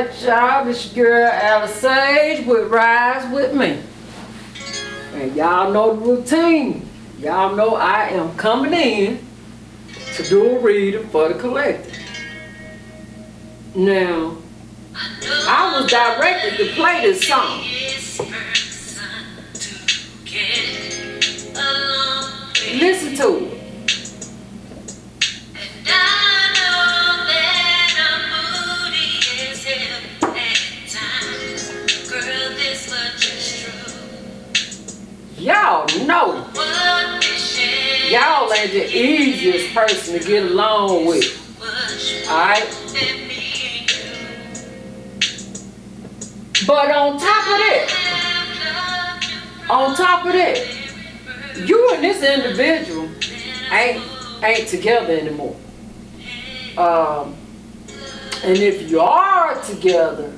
Alright, y'all, this your girl Alice Sage with Rise With Me. And y'all know the routine. Y'all know I am coming in to do a reading for the collective. Now, I was directed to play this song. Listen to it. Y'all know y'all ain't the easiest person to get along with. Alright? But on top of that, you and this individual ain't together anymore. And if you are together,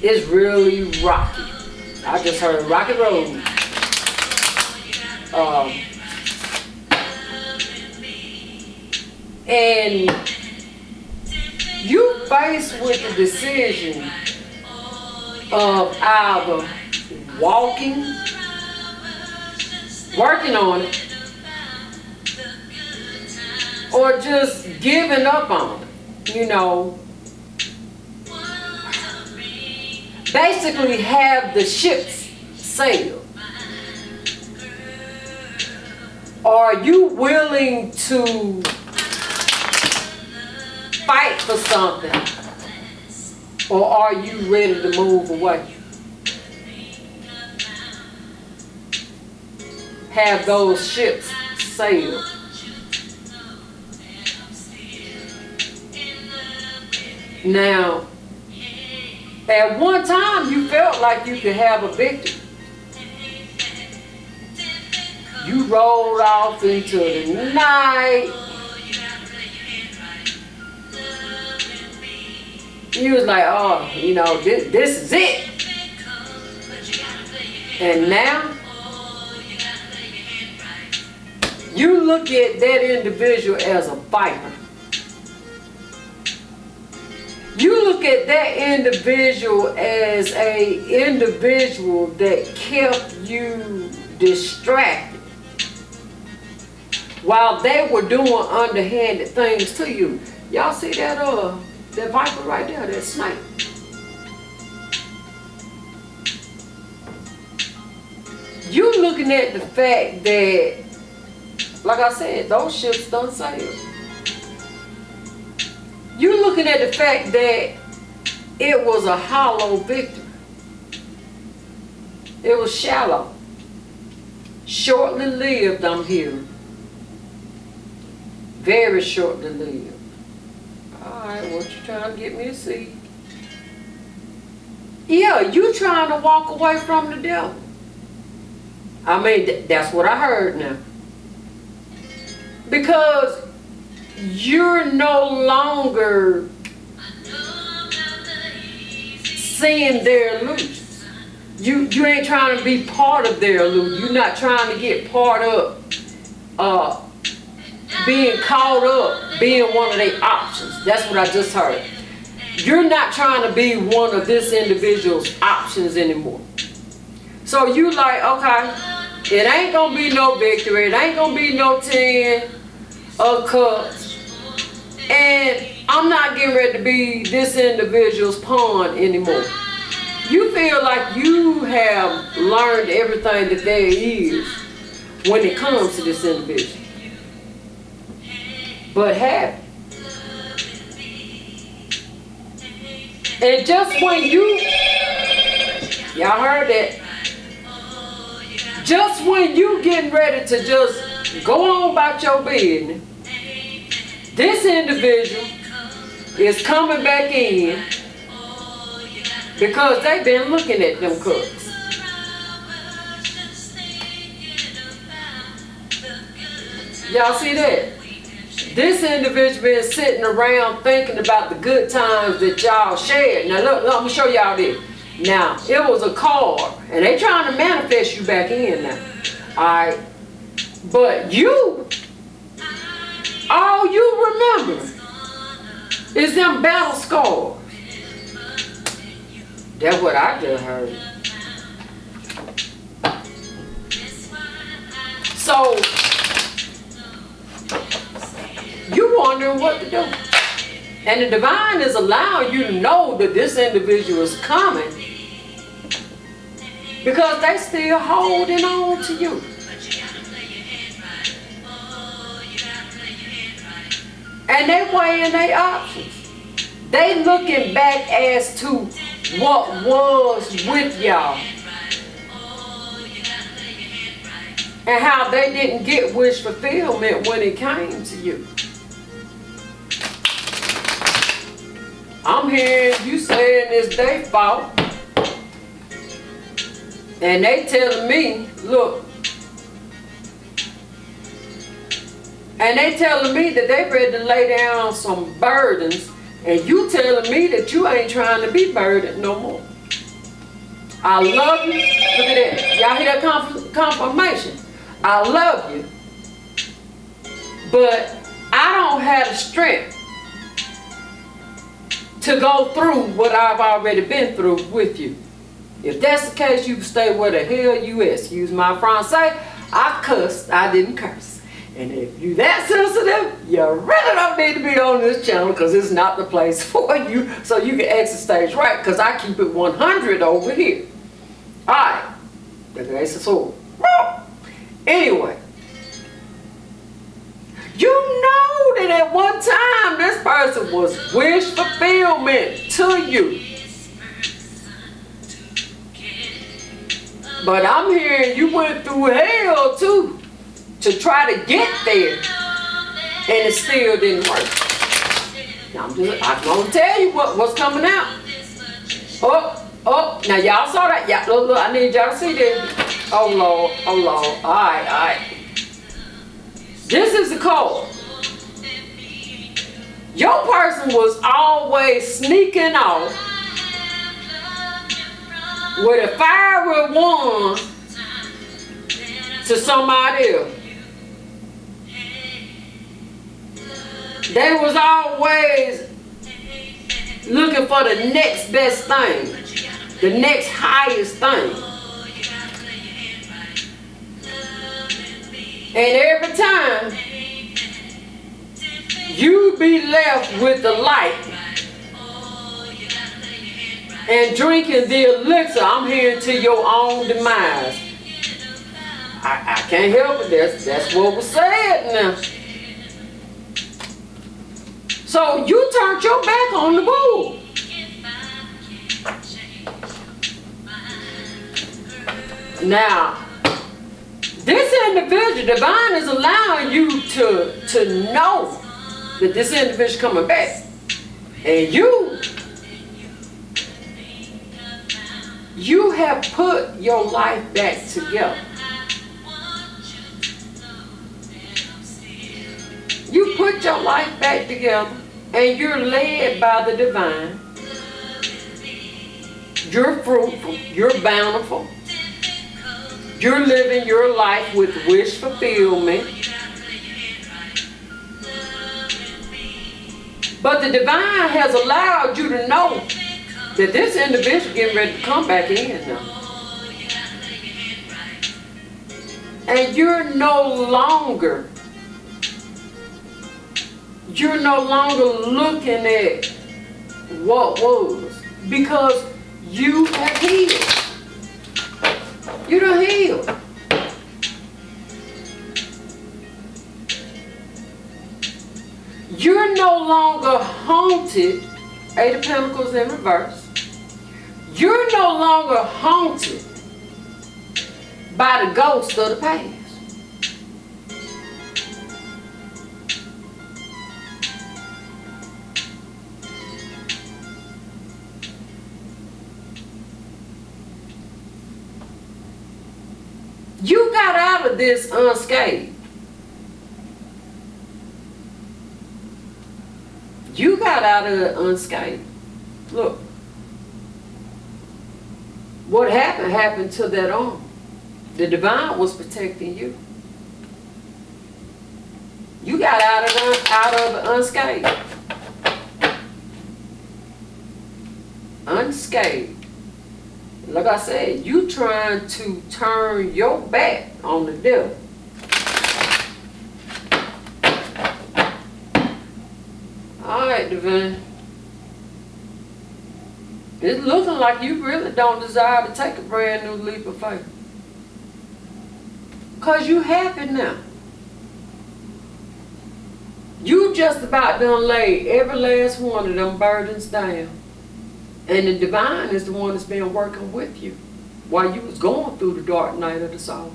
it's really rocky. I just heard rocky road. And you faced with the decision of either working on it, or just giving up on it. You know, basically have the ships sail. Are you willing to fight for something, or are you ready to move away? Have those ships sail. Now, at one time you felt like you could have a victory. You rolled off into the night. You was like, oh, you know, this is it. And now, you look at that individual as a viper. You look at that individual as an individual that kept you distracted while they were doing underhanded things to you. Y'all see that that viper right there, that snake? You looking at the fact that, like I said, those ships done sail. You looking at the fact that it was a hollow victory. It was shallow. Shortly lived, I'm hearing. Very shortly lived. Alright, what you trying to get me to see? Yeah, you trying to walk away from the devil. I mean, that's what I heard now. Because you're no longer seeing their illusions. You ain't trying to be part of their illusion. You're not trying to get part of being caught up, being one of their options. That's what I just heard. You're not trying to be one of this individual's options anymore. So you like, okay, it ain't gonna be no victory. It ain't gonna be no 10 of cups. And I'm not getting ready to be this individual's pawn anymore. You feel like you have learned everything that there is when it comes to this individual. But have it. And just when y'all heard that, just when you getting ready to just go on about your business, this individual is coming back in because they've been looking at them cups. Y'all see that? This individual been sitting around thinking about the good times that y'all shared. Now look, I'm gonna show y'all this. Now, it was a card, and they trying to manifest you back in now. Alright? But you, all you remember is them battle scars. That's what I just heard. So, you wondering what to do. And the divine is allowing you to know that this individual is coming because they still holding on to you. And they weighing their options. They looking back as to what was with y'all. And how they didn't get wish fulfillment when it came to you. I'm hearing you saying it's their fault. And they telling me, look. And they telling me that they ready to lay down some burdens. And you telling me that you ain't trying to be burdened no more. I love you. Look at that. Y'all hear that confirmation? I love you. But I don't have the strength to go through what I've already been through with you. If that's the case, you can stay where the hell you at. Excuse my Francais. I cussed. I didn't curse. And if you that sensitive, you really don't need to be on this channel because it's not the place for you. So you can exit stage right because I keep it 100 over here. Alright. That's the sword. Anyway. You know that at one time this person was wish fulfillment to you. But I'm hearing you went through hell too. To try to get there, and it still didn't work. Now I'm gonna tell you what's coming out. Oh, now y'all saw that? Yeah, look, I need y'all to see this. Oh Lord. All right. This is the code. Your person was always sneaking off with a fiery wand to somebody else. They was always looking for the next best thing, the next highest thing. And every time you be left with the light and drinking the elixir, I'm hearing to your own demise. I can't help it. That's what was said now. So you turned your back on the bull. Now, this individual, divine is allowing you to know that this individual is coming back. And you have put your life back together. You put your life back together and you're led by the divine. You're fruitful. You're bountiful. You're living your life with wish fulfillment. But the divine has allowed you to know that this individual getting ready to come back in now. And you're no longer looking at what was, because you have healed. You done healed. You're no longer haunted, Eight of Pentacles in reverse. You're no longer haunted by the ghost of the past. You got out of this unscathed. You got out of it unscathed. Look. What happened to that arm. The divine was protecting you. You got out of it unscathed. Unscathed. Like I said, you trying to turn your back on the devil. Alright, Divine. It's looking like you really don't desire to take a brand new leap of faith. Because you happy now. You just about done laid every last one of them burdens down. And the divine is the one that's been working with you while you was going through the dark night of the soul.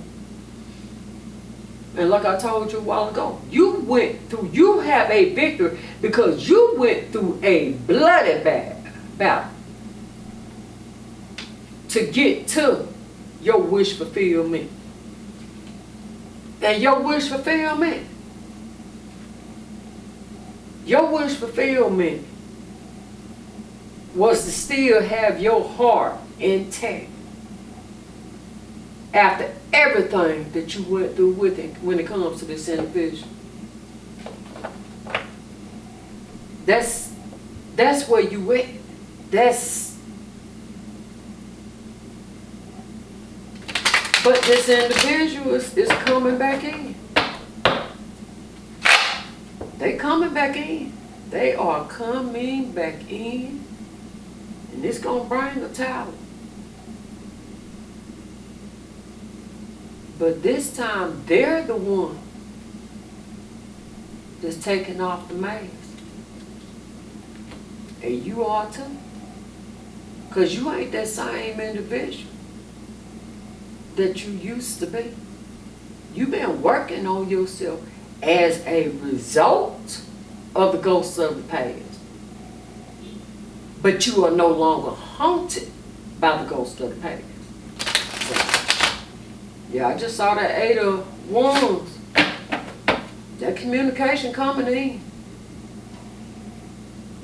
And like I told you a while ago, you have a victory because you went through a bloody battle to get to your wish fulfillment. And your wish fulfillment was to still have your heart intact after everything that you went through with it when it comes to this individual. That's where you at. But this individual is coming back in. They coming back in. They are coming back in. And it's going to bring a tower. But this time, they're the one that's taking off the mask. And you are too. Because you ain't that same individual that you used to be. You've been working on yourself as a result of the ghosts of the past. But you are no longer haunted by the ghosts of the past. So, yeah, I just saw that 8 of Wands. That communication coming in.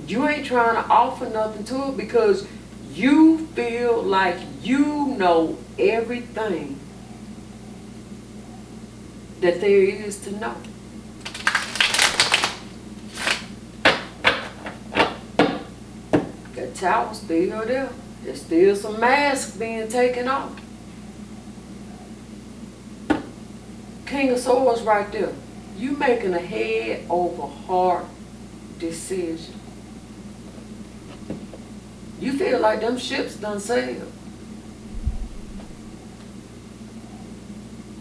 You ain't trying to offer nothing to it because you feel like you know everything that there is to know. That tower's still there. There's still some masks being taken off. King of Swords right there. You making a head over heart decision. You feel like them ships done sailed.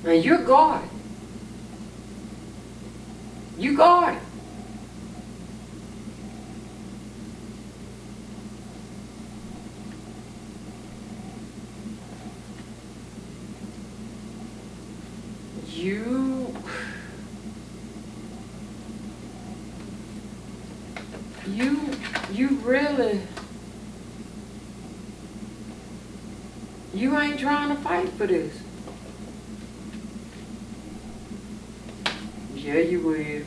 And you're guarded. You guarded. You really, you ain't trying to fight for this. Yeah, you will.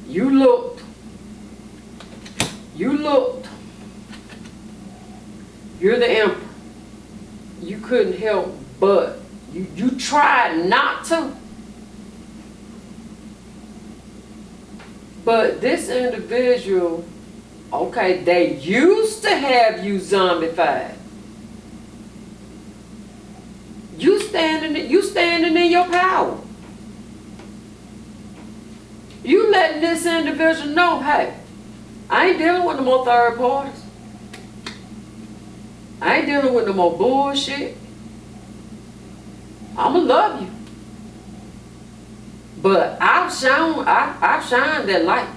You looked. You're the emperor. You couldn't help but. You tried not to. But this individual, okay, they used to have you zombified. You standing in your power. You letting this individual know, hey, I ain't dealing with no more third parties. I ain't dealing with no more bullshit. I'ma love you. But I've shined that light.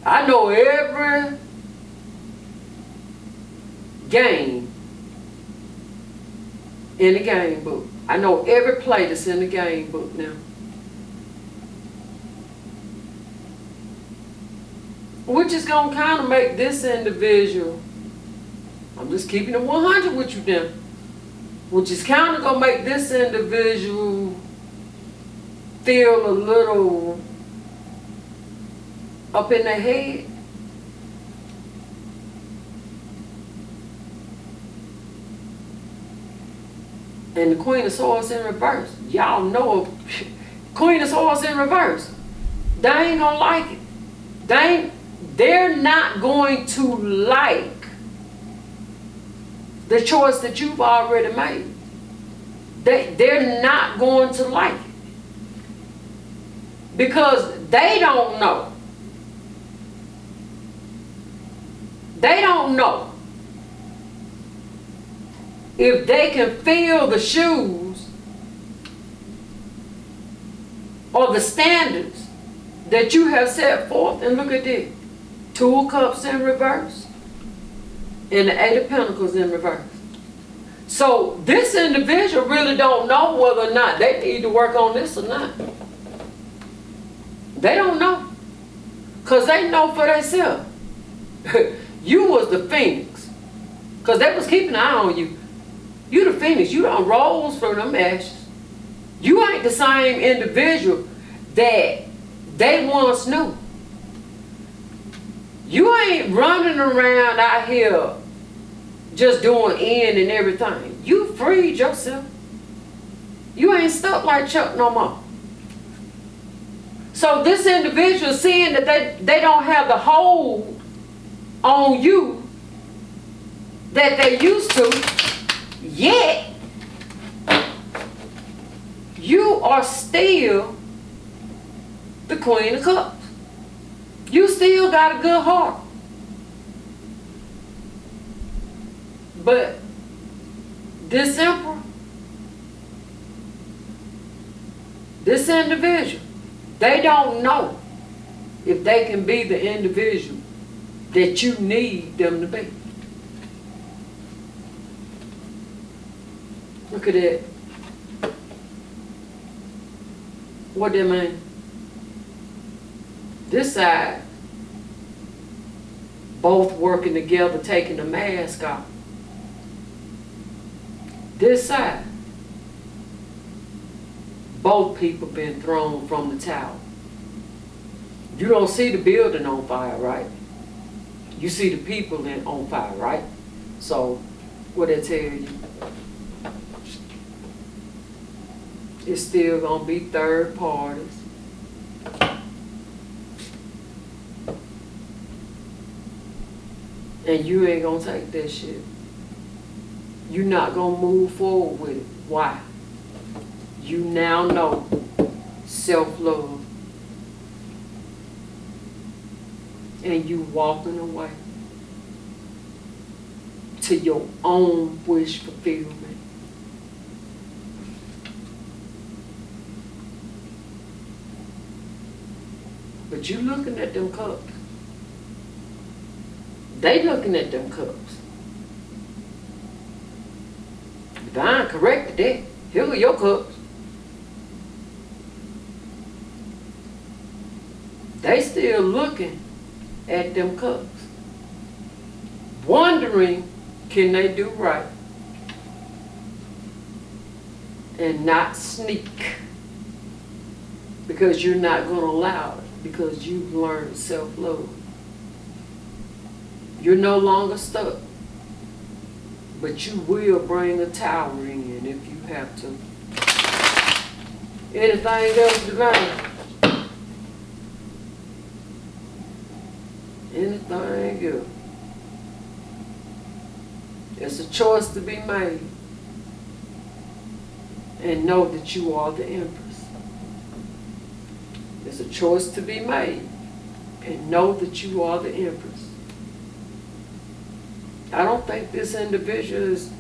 I know every game in the game book. I know every play that's in the game book now. Which is going to kind of make this individual, I'm just keeping it 100 with you now, which is kind of going to make this individual feel a little up in their head. And the Queen of Swords in reverse. Y'all know Queen of Swords in reverse. They ain't gonna like it. They're not going to like the choice that you've already made. They're not going to like it. Because they don't know. They don't know if they can fill the shoes or the standards that you have set forth. And look at this. 2 of Cups in reverse and the 8 of Pentacles in reverse. So this individual really don't know whether or not they need to work on this or not. They don't know. Because they know for themselves. You was the phoenix. Because they was keeping an eye on you. You the phoenix. You done rose from them ashes. You ain't the same individual that they once knew. You ain't running around out here just doing in and everything. You freed yourself. You ain't stuck like Chuck no more. So this individual seeing that they don't have the hold on you that they used to, yet you are still the Queen of Cups. You still got a good heart. But this Emperor, this individual, they don't know if they can be the individual that you need them to be. Look at that. What that mean? This side, both working together, taking the mask off. This side, both people been thrown from the tower. You don't see the building on fire, right? You see the people on fire, right? So, what they tell you? It's still gonna be third parties. And you ain't gonna take that shit. You're not gonna move forward with it. Why? You now know self-love. And you walking away to your own wish fulfillment. But you looking at them cups. They looking at them cups. Divine corrected that. Here are your cups. They still looking at them cups. Wondering, can they do right? And not sneak. Because you're not going to allow it. Because you've learned self-love. You're no longer stuck. But you will bring a tower in if you have to. Anything else, Divine? Anything else? It's a choice to be made. And know that you are the Empress. It's a choice to be made. And know that you are the Empress. I don't think this individual is...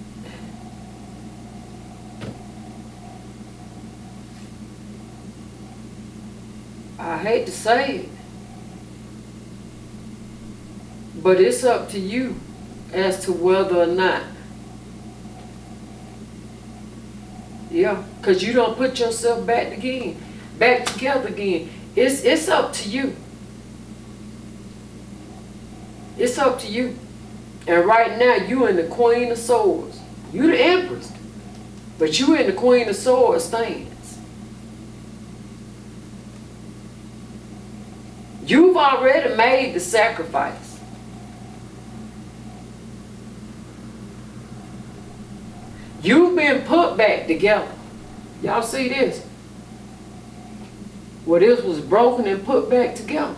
I hate to say it, but it's up to you as to whether or not. Yeah, because you don't put yourself back together again. It's up to you. It's up to you. And right now, you in the Queen of Swords. You the Empress. But you in the Queen of Swords stance. You've already made the sacrifice. You've been put back together. Y'all see this? Well, this was broken and put back together.